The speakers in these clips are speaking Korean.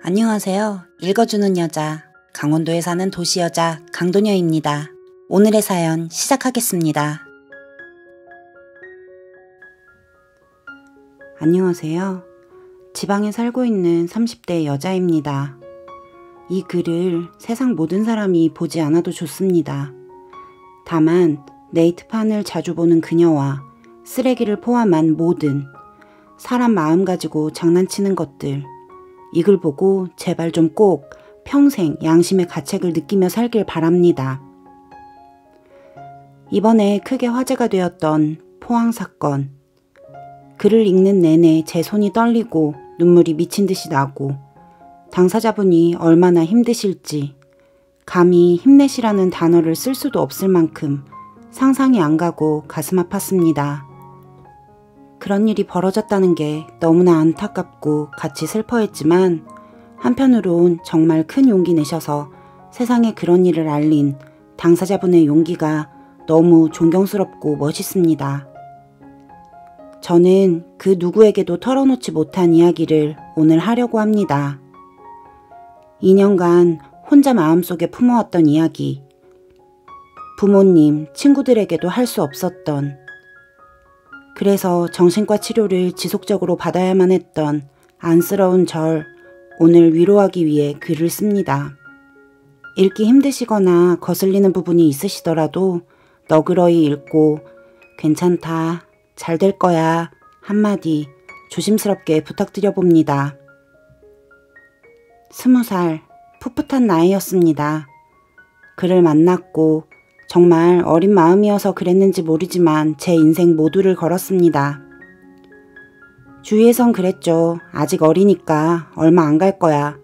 안녕하세요. 읽어주는 여자, 강원도에 사는 도시여자 강도녀입니다. 오늘의 사연 시작하겠습니다. 안녕하세요. 지방에 살고 있는 30대 여자입니다. 이 글을 세상 모든 사람이 보지 않아도 좋습니다. 다만 네이트판을 자주 보는 그녀와 쓰레기를 포함한 모든 사람 마음 가지고 장난치는 것들, 이 글 보고 제발 좀 꼭 평생 양심의 가책을 느끼며 살길 바랍니다. 이번에 크게 화제가 되었던 포항 사건. 글을 읽는 내내 제 손이 떨리고 눈물이 미친 듯이 나고 당사자분이 얼마나 힘드실지 감히 힘내시라는 단어를 쓸 수도 없을 만큼 상상이 안 가고 가슴 아팠습니다. 그런 일이 벌어졌다는 게 너무나 안타깝고 같이 슬퍼했지만 한편으론 정말 큰 용기 내셔서 세상에 그런 일을 알린 당사자분의 용기가 너무 존경스럽고 멋있습니다. 저는 그 누구에게도 털어놓지 못한 이야기를 오늘 하려고 합니다. 2년간 혼자 마음속에 품어왔던 이야기, 부모님, 친구들에게도 할 수 없었던, 그래서 정신과 치료를 지속적으로 받아야만 했던 안쓰러운 절, 오늘 위로하기 위해 글을 씁니다. 읽기 힘드시거나 거슬리는 부분이 있으시더라도 너그러이 읽고 괜찮다, 잘 될 거야 한마디 조심스럽게 부탁드려봅니다. 20살 풋풋한 나이였습니다. 그를 만났고 정말 어린 마음이어서 그랬는지 모르지만 제 인생 모두를 걸었습니다. 주위에선 그랬죠. 아직 어리니까 얼마 안 갈 거야.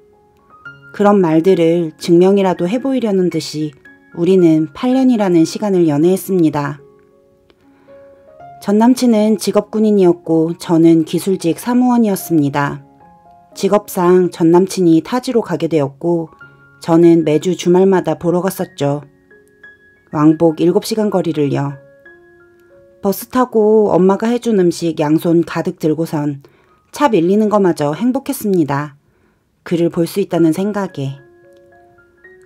그런 말들을 증명이라도 해보이려는 듯이 우리는 8년이라는 시간을 연애했습니다. 전 남친은 직업군인이었고 저는 기술직 사무원이었습니다. 직업상 전 남친이 타지로 가게 되었고 저는 매주 주말마다 보러 갔었죠. 왕복 7시간 거리를요. 버스 타고 엄마가 해준 음식 양손 가득 들고선 차 밀리는 거마저 행복했습니다. 그를 볼 수 있다는 생각에.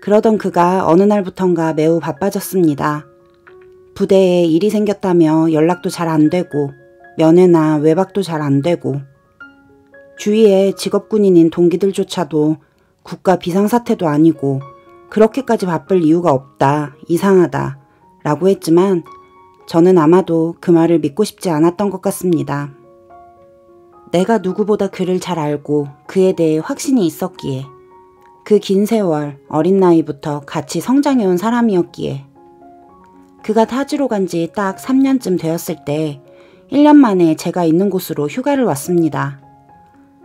그러던 그가 어느 날부턴가 매우 바빠졌습니다. 부대에 일이 생겼다며 연락도 잘 안 되고 면회나 외박도 잘 안 되고 주위에 직업군인인 동기들조차도 국가 비상사태도 아니고 그렇게까지 바쁠 이유가 없다, 이상하다 라고 했지만 저는 아마도 그 말을 믿고 싶지 않았던 것 같습니다. 내가 누구보다 그를 잘 알고 그에 대해 확신이 있었기에, 그 긴 세월 어린 나이부터 같이 성장해온 사람이었기에, 그가 타지로 간 지 딱 3년쯤 되었을 때 1년 만에 제가 있는 곳으로 휴가를 왔습니다.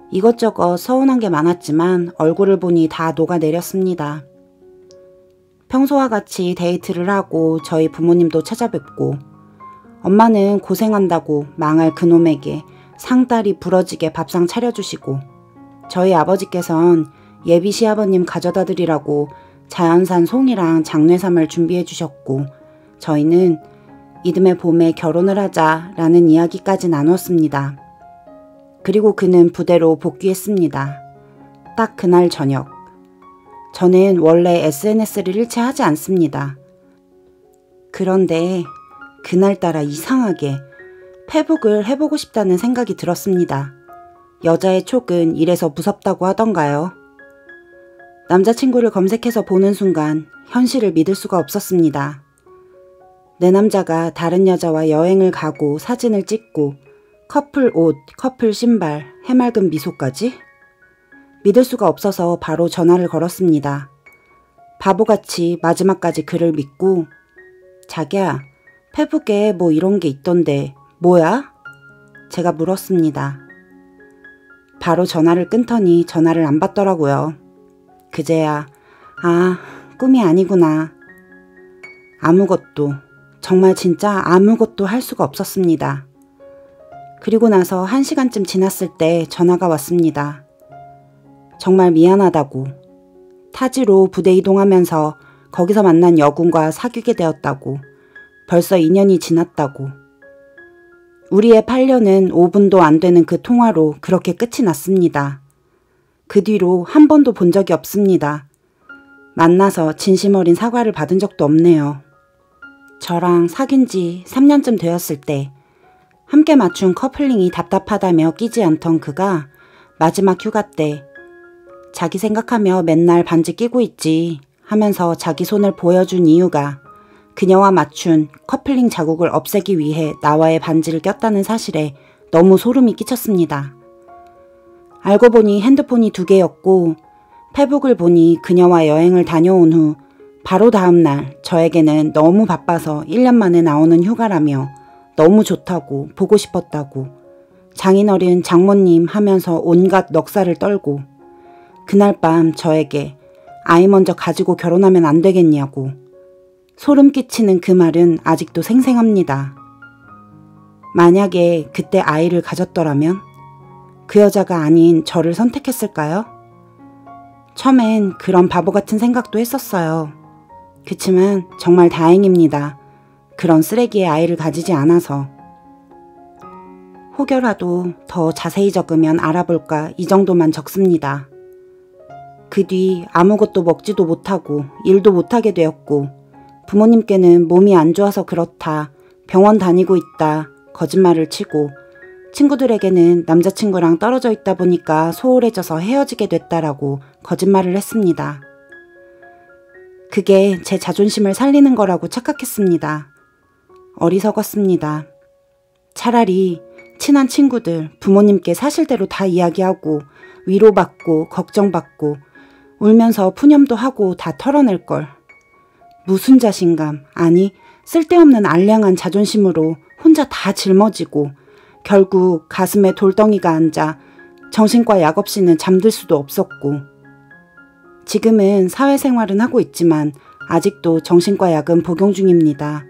이것저것 서운한 게 많았지만 얼굴을 보니 다 녹아내렸습니다. 평소와 같이 데이트를 하고 저희 부모님도 찾아뵙고 엄마는 고생한다고 망할 그놈에게 상다리 부러지게 밥상 차려주시고 저희 아버지께선 예비 시아버님 가져다 드리라고 자연산 송이랑 장뇌삼을 준비해 주셨고 저희는 이듬해 봄에 결혼을 하자라는 이야기까지 나눴습니다. 그리고 그는 부대로 복귀했습니다. 딱 그날 저녁. 저는 원래 SNS를 일체 하지 않습니다. 그런데 그날따라 이상하게 페북을 해보고 싶다는 생각이 들었습니다. 여자의 촉은 이래서 무섭다고 하던가요? 남자친구를 검색해서 보는 순간 현실을 믿을 수가 없었습니다. 내 남자가 다른 여자와 여행을 가고 사진을 찍고 커플 옷, 커플 신발, 해맑은 미소까지? 믿을 수가 없어서 바로 전화를 걸었습니다. 바보같이 마지막까지 그를 믿고 자기야, 페북에 뭐 이런 게 있던데 뭐야? 제가 물었습니다. 바로 전화를 끊더니 전화를 안 받더라고요. 그제야 꿈이 아니구나. 아무것도, 정말 진짜 아무것도 할 수가 없었습니다. 그리고 나서 1시간쯤 지났을 때 전화가 왔습니다. 정말 미안하다고, 타지로 부대 이동하면서 거기서 만난 여군과 사귀게 되었다고, 벌써 2년이 지났다고, 우리의 8년은 5분도 안 되는 그 통화로 그렇게 끝이 났습니다. 그 뒤로 한 번도 본 적이 없습니다. 만나서 진심 어린 사과를 받은 적도 없네요. 저랑 사귄 지 3년쯤 되었을 때 함께 맞춘 커플링이 답답하다며 끼지 않던 그가 마지막 휴가 때 자기 생각하며 맨날 반지 끼고 있지 하면서 자기 손을 보여준 이유가 그녀와 맞춘 커플링 자국을 없애기 위해 나와의 반지를 꼈다는 사실에 너무 소름이 끼쳤습니다. 알고 보니 핸드폰이 2개였고 페북을 보니 그녀와 여행을 다녀온 후 바로 다음 날 저에게는 너무 바빠서 1년 만에 나오는 휴가라며 너무 좋다고 보고 싶었다고 장인어른 장모님 하면서 온갖 넉살을 떨고 그날 밤 저에게 아이 먼저 가지고 결혼하면 안 되겠냐고 소름 끼치는 그 말은 아직도 생생합니다. 만약에 그때 아이를 가졌더라면 그 여자가 아닌 저를 선택했을까요? 처음엔 그런 바보 같은 생각도 했었어요. 그치만 정말 다행입니다. 그런 쓰레기의 아이를 가지지 않아서. 혹여라도 더 자세히 적으면 알아볼까 이 정도만 적습니다. 그 뒤 아무것도 먹지도 못하고 일도 못하게 되었고 부모님께는 몸이 안 좋아서 그렇다, 병원 다니고 있다, 거짓말을 치고 친구들에게는 남자친구랑 떨어져 있다 보니까 소홀해져서 헤어지게 됐다라고 거짓말을 했습니다. 그게 제 자존심을 살리는 거라고 착각했습니다. 어리석었습니다. 차라리 친한 친구들, 부모님께 사실대로 다 이야기하고 위로받고 걱정받고 울면서 푸념도 하고 다 털어낼 걸. 무슨 자신감, 아니 쓸데없는 알량한 자존심으로 혼자 다 짊어지고 결국 가슴에 돌덩이가 앉아 정신과 약 없이는 잠들 수도 없었고 지금은 사회생활은 하고 있지만 아직도 정신과 약은 복용 중입니다.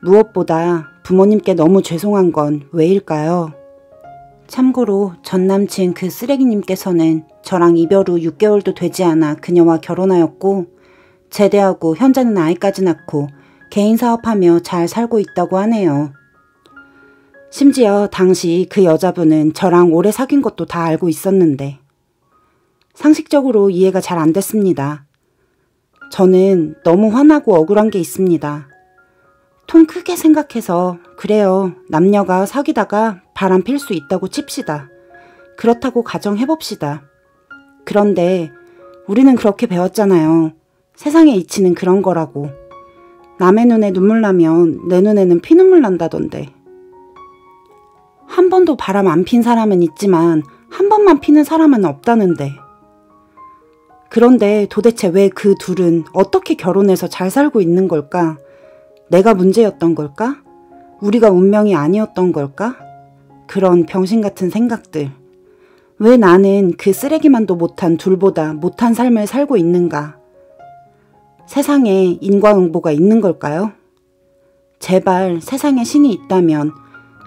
무엇보다 부모님께 너무 죄송한 건 왜일까요? 참고로 전 남친 그 쓰레기님께서는 저랑 이별 후 6개월도 되지 않아 그녀와 결혼하였고 제대하고 현재는 아이까지 낳고 개인 사업하며 잘 살고 있다고 하네요. 심지어 당시 그 여자분은 저랑 오래 사귄 것도 다 알고 있었는데 상식적으로 이해가 잘 안 됐습니다. 저는 너무 화나고 억울한 게 있습니다. 통 크게 생각해서 그래요. 남녀가 사귀다가 바람 필 수 있다고 칩시다. 그렇다고 가정해봅시다. 그런데 우리는 그렇게 배웠잖아요. 세상의 이치는 그런 거라고. 남의 눈에 눈물 나면 내 눈에는 피눈물 난다던데. 한 번도 바람 안 핀 사람은 있지만 한 번만 피는 사람은 없다는데. 그런데 도대체 왜 그 둘은 어떻게 결혼해서 잘 살고 있는 걸까? 내가 문제였던 걸까? 우리가 운명이 아니었던 걸까? 그런 병신 같은 생각들. 왜 나는 그 쓰레기만도 못한 둘보다 못한 삶을 살고 있는가? 세상에 인과응보가 있는 걸까요? 제발 세상에 신이 있다면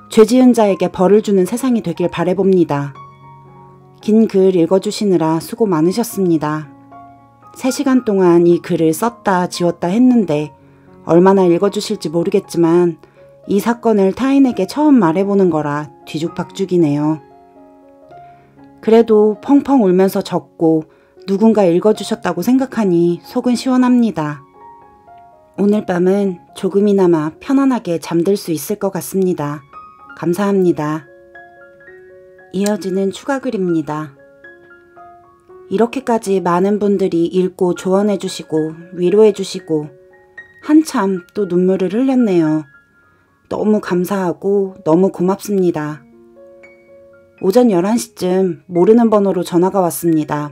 죄 지은 자에게 벌을 주는 세상이 되길 바라봅니다. 긴 글 읽어주시느라 수고 많으셨습니다. 3시간 동안 이 글을 썼다 지웠다 했는데 얼마나 읽어주실지 모르겠지만 이 사건을 타인에게 처음 말해보는 거라 뒤죽박죽이네요. 그래도 펑펑 울면서 적고 누군가 읽어주셨다고 생각하니 속은 시원합니다. 오늘 밤은 조금이나마 편안하게 잠들 수 있을 것 같습니다. 감사합니다. 이어지는 추가 글입니다. 이렇게까지 많은 분들이 읽고 조언해주시고 위로해주시고 한참 또 눈물을 흘렸네요. 너무 감사하고 너무 고맙습니다. 오전 11시쯤 모르는 번호로 전화가 왔습니다.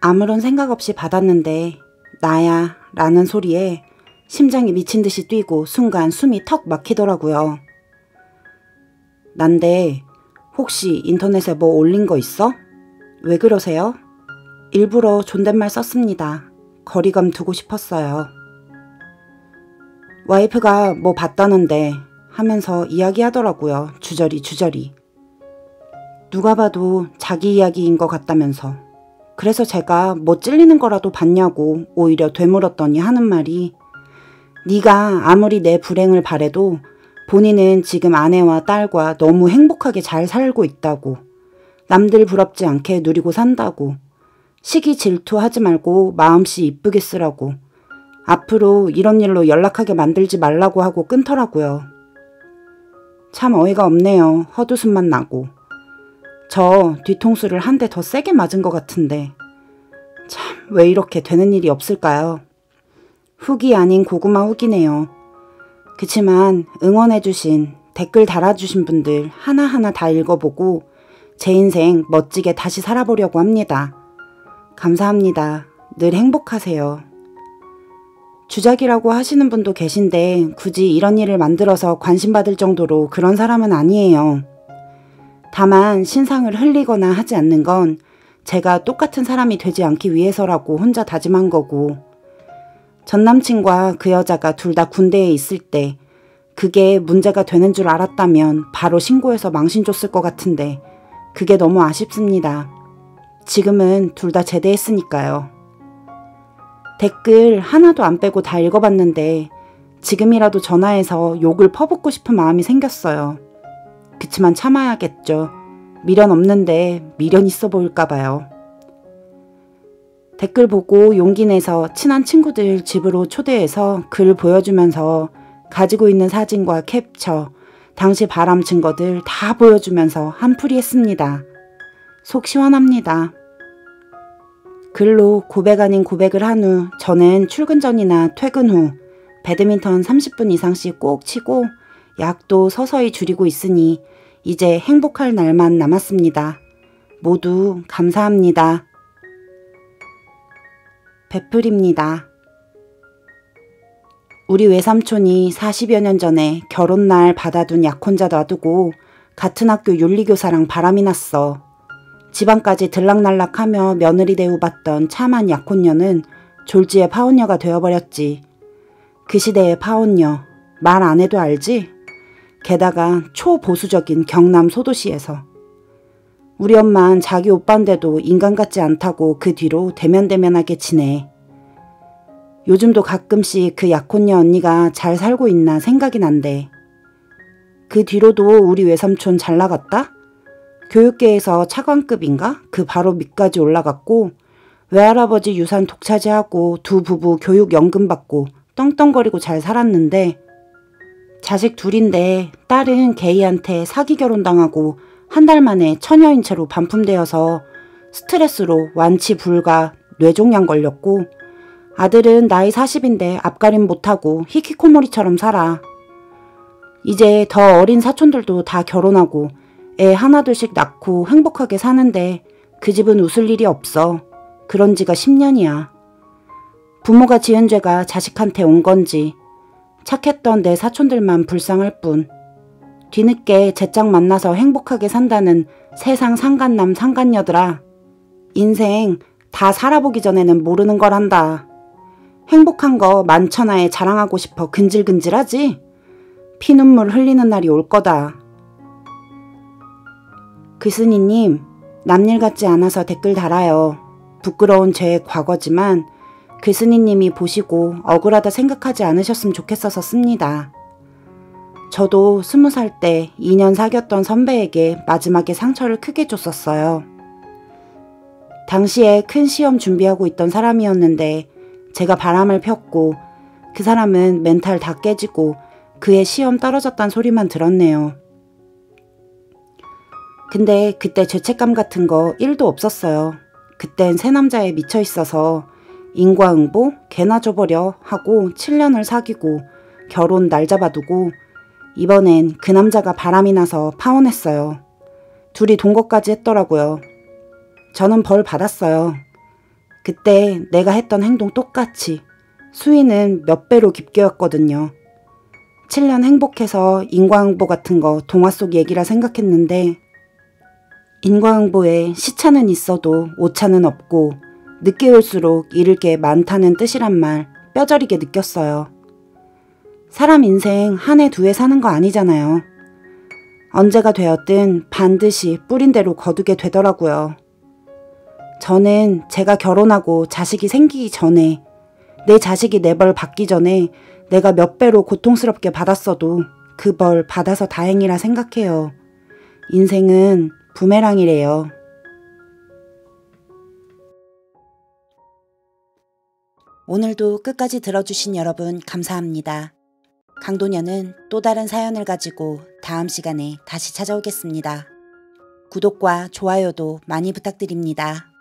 아무런 생각 없이 받았는데 나야 라는 소리에 심장이 미친 듯이 뛰고 순간 숨이 턱 막히더라고요. 난데 혹시 인터넷에 뭐 올린 거 있어? 왜 그러세요? 일부러 존댓말 썼습니다. 거리감 두고 싶었어요. 와이프가 뭐 봤다는데 하면서 이야기하더라고요. 주저리. 누가 봐도 자기 이야기인 것 같다면서. 그래서 제가 뭐 찔리는 거라도 봤냐고 오히려 되물었더니 하는 말이 네가 아무리 내 불행을 바래도 본인은 지금 아내와 딸과 너무 행복하게 잘 살고 있다고. 남들 부럽지 않게 누리고 산다고. 시기 질투하지 말고 마음씨 이쁘게 쓰라고. 앞으로 이런 일로 연락하게 만들지 말라고 하고 끊더라고요. 참 어이가 없네요. 헛웃음만 나고. 저 뒤통수를 한 대 더 세게 맞은 것 같은데. 참 왜 이렇게 되는 일이 없을까요? 훅이 아닌 고구마 훅이네요. 그치만 응원해주신, 댓글 달아주신 분들 하나하나 다 읽어보고 제 인생 멋지게 다시 살아보려고 합니다. 감사합니다. 늘 행복하세요. 주작이라고 하시는 분도 계신데 굳이 이런 일을 만들어서 관심받을 정도로 그런 사람은 아니에요. 다만 신상을 흘리거나 하지 않는 건 제가 똑같은 사람이 되지 않기 위해서라고 혼자 다짐한 거고, 전남친과 그 여자가 둘 다 군대에 있을 때 그게 문제가 되는 줄 알았다면 바로 신고해서 망신 줬을 것 같은데 그게 너무 아쉽습니다. 지금은 둘 다 제대했으니까요. 댓글 하나도 안 빼고 다 읽어봤는데 지금이라도 전화해서 욕을 퍼붓고 싶은 마음이 생겼어요. 그치만 참아야겠죠. 미련 없는데 미련 있어 보일까봐요. 댓글 보고 용기 내서 친한 친구들 집으로 초대해서 글 보여주면서 가지고 있는 사진과 캡처, 당시 바람 증거들 다 보여주면서 한풀이 했습니다. 속 시원합니다. 글로 고백 아닌 고백을 한 후 저는 출근 전이나 퇴근 후 배드민턴 30분 이상씩 꼭 치고 약도 서서히 줄이고 있으니 이제 행복할 날만 남았습니다. 모두 감사합니다. 베풀입니다. 우리 외삼촌이 40여 년 전에 결혼날 받아둔 약혼자 놔두고 같은 학교 윤리교사랑 바람이 났어. 지방까지 들락날락하며 며느리 대우받던 참한 약혼녀는 졸지에 파혼녀가 되어버렸지. 그 시대의 파혼녀, 말 안 해도 알지? 게다가 초보수적인 경남 소도시에서. 우리 엄만 자기 오빠인데도 인간 같지 않다고 그 뒤로 대면대면하게 지내. 요즘도 가끔씩 그 약혼녀 언니가 잘 살고 있나 생각이 난대. 그 뒤로도 우리 외삼촌 잘 나갔다? 교육계에서 차관급인가? 그 바로 밑까지 올라갔고 외할아버지 유산 독차지하고 두 부부 교육연금 받고 떵떵거리고 잘 살았는데 자식 둘인데 딸은 게이한테 사기 결혼당하고 한 달 만에 처녀인 채로 반품되어서 스트레스로 완치 불가 뇌종양 걸렸고 아들은 나이 40인데 앞가림 못하고 히키코모리처럼 살아. 이제 더 어린 사촌들도 다 결혼하고 애 하나둘씩 낳고 행복하게 사는데 그 집은 웃을 일이 없어. 그런 지가 10년이야. 부모가 지은 죄가 자식한테 온 건지 착했던 내 사촌들만 불쌍할 뿐. 뒤늦게 제짝 만나서 행복하게 산다는 세상 상간남 상간녀들아. 인생 다 살아보기 전에는 모르는 거란다. 행복한 거 만천하에 자랑하고 싶어 근질근질하지? 피눈물 흘리는 날이 올 거다. 글쓴이님, 남일 같지 않아서 댓글 달아요. 부끄러운 제 과거지만 글쓴이님이 보시고 억울하다 생각하지 않으셨으면 좋겠어서 씁니다. 저도 20살 때 2년 사귀었던 선배에게 마지막에 상처를 크게 줬었어요. 당시에 큰 시험 준비하고 있던 사람이었는데 제가 바람을 폈고 그 사람은 멘탈 다 깨지고 그의 시험 떨어졌단 소리만 들었네요. 근데 그때 죄책감 같은 거 1도 없었어요. 그땐 새 남자에 미쳐 있어서 인과응보, 개나 줘버려 하고 7년을 사귀고 결혼 날 잡아두고 이번엔 그 남자가 바람이 나서 파혼했어요. 둘이 동거까지 했더라고요. 저는 벌 받았어요. 그때 내가 했던 행동 똑같이 수위는 몇 배로 깊게였거든요. 7년 행복해서 인과응보 같은 거 동화 속 얘기라 생각했는데 인과응보에 시차는 있어도 오차는 없고 늦게 올수록 잃을 게 많다는 뜻이란 말 뼈저리게 느꼈어요. 사람 인생 한 해 두 해 사는 거 아니잖아요. 언제가 되었든 반드시 뿌린 대로 거두게 되더라고요. 저는 제가 결혼하고 자식이 생기기 전에 내 자식이 내 벌 받기 전에 내가 몇 배로 고통스럽게 받았어도 그 벌 받아서 다행이라 생각해요. 인생은 부메랑이래요. 오늘도 끝까지 들어주신 여러분 감사합니다. 강도녀는 또 다른 사연을 가지고 다음 시간에 다시 찾아오겠습니다. 구독과 좋아요도 많이 부탁드립니다.